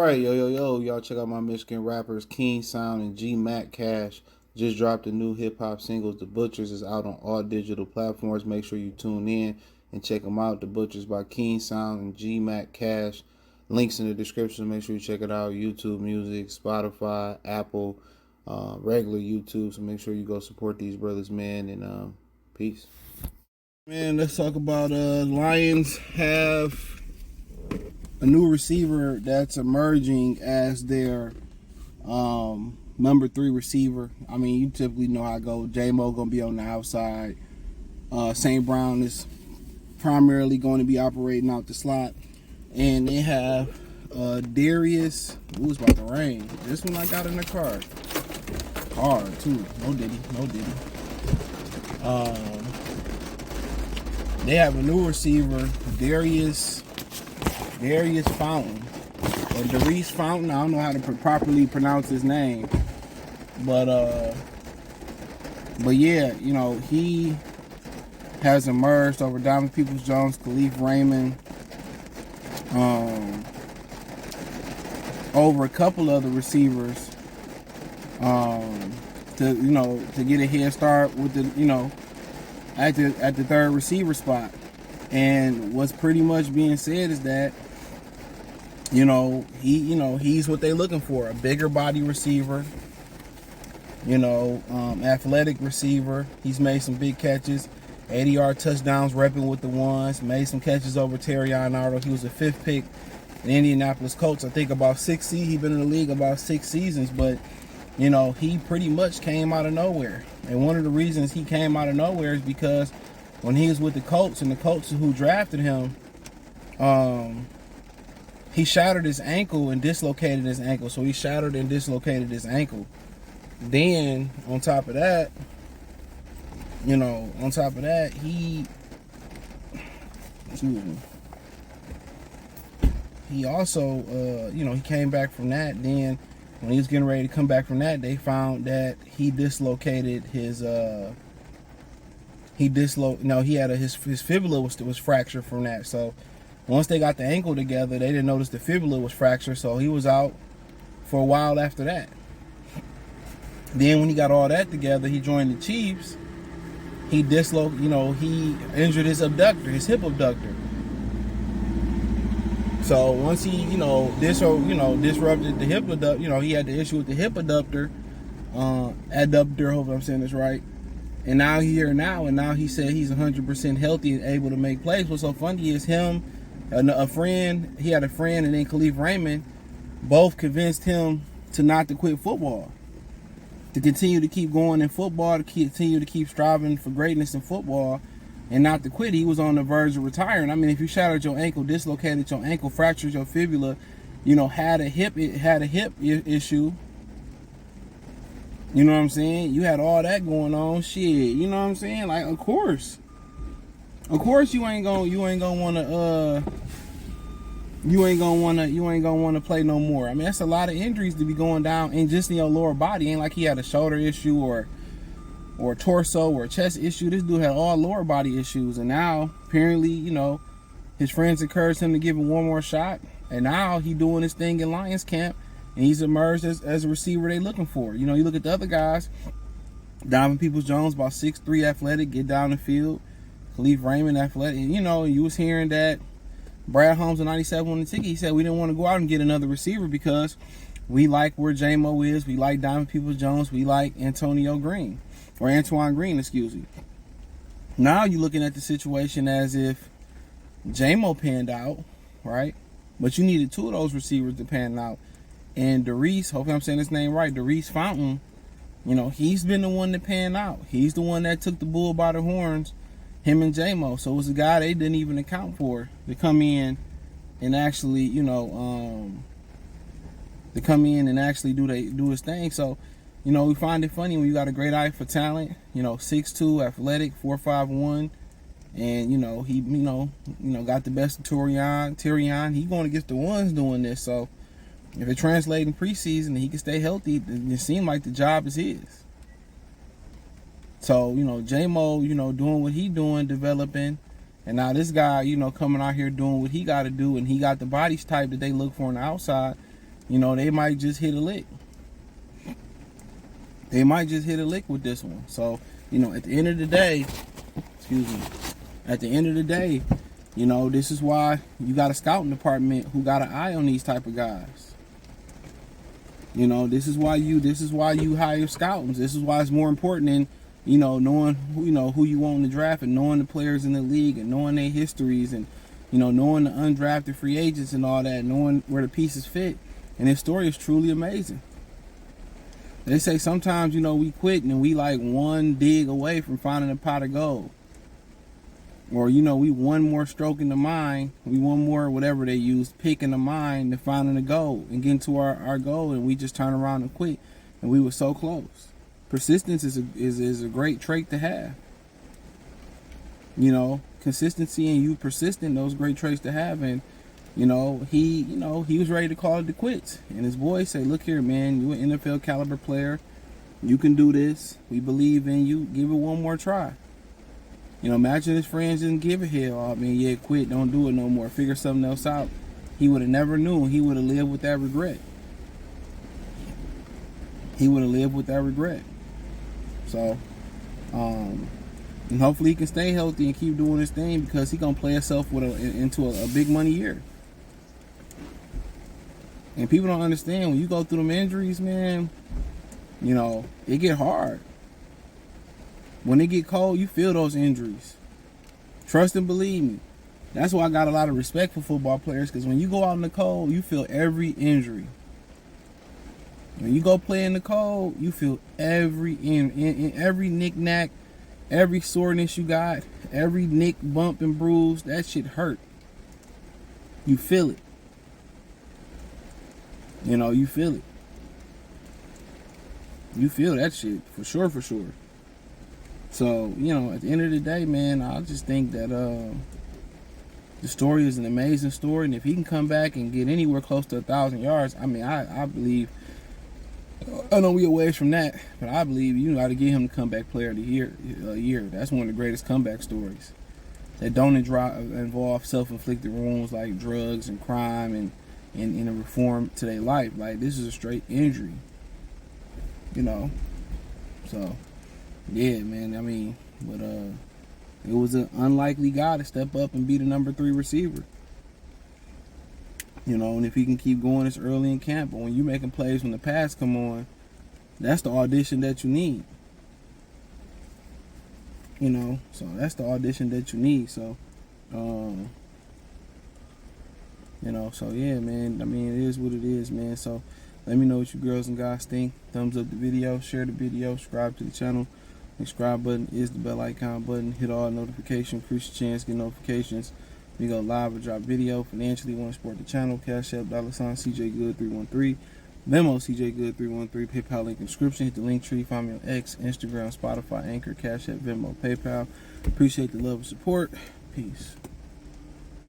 right, yo, y'all check out my Michigan rappers King Sound and G Mac Cash. Just dropped a new hip hop singles. The Butchers is out on all digital platforms. Make sure you tune in and check them out. The Butchers by King Sound and G Mac Cash. Links in the description. Make sure you check it out. YouTube Music, Spotify, Apple, regular YouTube. So make sure you go support these brothers, man. And peace. Man, let's talk about Lions have a new receiver that's emerging as their number 3 receiver. I mean, you typically know how I go. J-Mo gonna be on the outside. St. Brown is primarily going to be operating out the slot. And they have Daurice. Ooh, it's about to rain. This one I got in the car. Hard too. No diddy. They have a new receiver, Daurice Fountain. Or Daurice Fountain. I don't know how to properly pronounce his name. But yeah, you know, he has emerged over Donovan Peoples-Jones, Khalif Raymond, over a couple other receivers, to get a head start with the, at the third receiver spot. And what's pretty much being said is that, he's what they're looking for, a bigger body receiver, athletic receiver. He's made some big catches, 80-yard touchdowns, repping with the ones, made some catches over Terry Arnold. He was a 5th pick in Indianapolis Colts, I think about 6 seasons. He's been in the league about 6 seasons, but, he pretty much came out of nowhere. And one of the reasons he came out of nowhere is because when he was with the Colts, and the Colts who drafted him, he shattered his ankle and dislocated his ankle. So he shattered and dislocated his ankle. Then, on top of that, he also, he came back from that. Then, when he was getting ready to come back from that, they found that he dislocated his, his fibula was fractured from that. So, once they got the ankle together, they didn't notice the fibula was fractured, so he was out for a while after that. Then when he got all that together, he joined the Chiefs. He he injured his abductor, his hip abductor. So once he, disrupted the hip abductor, he had the issue with the hip abductor, adductor, hope I'm saying this right. And now he's here now, and now he said he's 100% healthy and able to make plays. What's so funny is him, he had a friend, and then Khalif Raymond, both convinced him to not to quit football, to continue to keep going in football, to continue to keep striving for greatness in football, and not to quit. He was on the verge of retiring. I mean, if you shattered your ankle, dislocated your ankle, fractured your fibula, had a hip issue. You know what I'm saying? You had all that going on, shit. You know what I'm saying? Like, of course you ain't gonna wanna play no more. I mean, that's a lot of injuries to be going down in just in your lower body. Ain't like he had a shoulder issue or a torso or a chest issue. This dude had all lower body issues, and now apparently, his friends encouraged him to give him one more shot, and now he doing his thing in Lions camp, and he's emerged as a receiver they looking for. You look at the other guys, Donovan Peoples-Jones, about 6'3", athletic, get down the field. Khalif Raymond, athletic. And, you was hearing that Brad Holmes in 97 won the ticket. He said we didn't want to go out and get another receiver because we like where J-Mo is. We like Donovan Peoples-Jones. We like Antonio Green. Or Antoine Green, excuse me. Now you're looking at the situation as if J-Mo panned out, right? But you needed 2 of those receivers to pan out. And Daurice, hopefully I'm saying his name right, Daurice Fountain, he's been the one to pan out. He's the one that took the bull by the horns, him and J-Mo. So it was a guy they didn't even account for to come in and actually, do his thing. So, we find it funny when you got a great eye for talent, 6'2", athletic, 4'5'1", and he got the best of Tyrion. He going against the ones doing this. So if it translates in preseason and he can stay healthy, it seems like the job is his. So, J-Mo, doing what he doing, developing. And now this guy, coming out here doing what he got to do, and he got the body type that they look for on the outside. you know, they might just hit a lick. They might just hit a lick with this one. So, you know, at the end of the day, excuse me, at the end of the day, you know, this is why you got a scouting department who got an eye on these type of guys. You know, this is why you hire scouts. This is why it's more important than, you know, knowing who you want in the draft, and knowing the players in the league, and knowing their histories, and, you know, knowing the undrafted free agents and all that, knowing where the pieces fit. And his story is truly amazing. They say sometimes, you know, we quit and we like one dig away from finding a pot of gold. Or, you know, we one more stroke in the mine, we one more, whatever they use, pick in the mine to finding the gold and getting to our goal, and we just turn around and quit. And we were so close. Persistence is a great trait to have. You know, consistency and you persistent, those great traits to have. And, you know, he was ready to call it quits. And his boys say, look here, man, you're an NFL caliber player. You can do this. We believe in you. Give it one more try. You know, imagine his friends didn't give a hell. I mean, yeah, quit, don't do it no more. Figure something else out. He would have never knew. He would have lived with that regret. He would have lived with that regret. So, and hopefully he can stay healthy and keep doing his thing, because he's going to play himself into a big money year. And people don't understand, when you go through them injuries, man, you know, it get hard. When it get cold, you feel those injuries. Trust and believe me. That's why I got a lot of respect for football players, because when you go out in the cold, you feel every injury. When you go play in the cold, you feel every every knick-knack, every soreness you got, every nick, bump, and bruise. That shit hurt. You feel it. You know, you feel it. You feel that shit for sure, for sure. So, you know, at the end of the day, man, I just think that the story is an amazing story. And if he can come back and get anywhere close to 1,000 yards, I mean, I believe, I know we're a ways from that, but I believe you got to get him the comeback player of the year. That's one of the greatest comeback stories that don't involve self-inflicted wounds like drugs and crime and a reform to their life. Like, this is a straight injury, you know. So, yeah, man, I mean, but it was an unlikely guy to step up and be the number 3 receiver. You know, and if he can keep going, it's early in camp. But when you're making plays when the pass come on, that's the audition that you need. You know, so that's the audition that you need. So, you know, so yeah, man. I mean, it is what it is, man. So, let me know what you girls and guys think. Thumbs up the video, share the video, subscribe to the channel. The subscribe button is the bell icon button. Hit all notifications, increase your chance to get notifications. We go live or drop video. Financially, want to support the channel. Cash App, $CJGood313. Venmo, CJGood313. PayPal link in the description. Hit the link tree. Find me on X, Instagram, Spotify, Anchor, Cash App, Venmo, PayPal. Appreciate the love and support. Peace.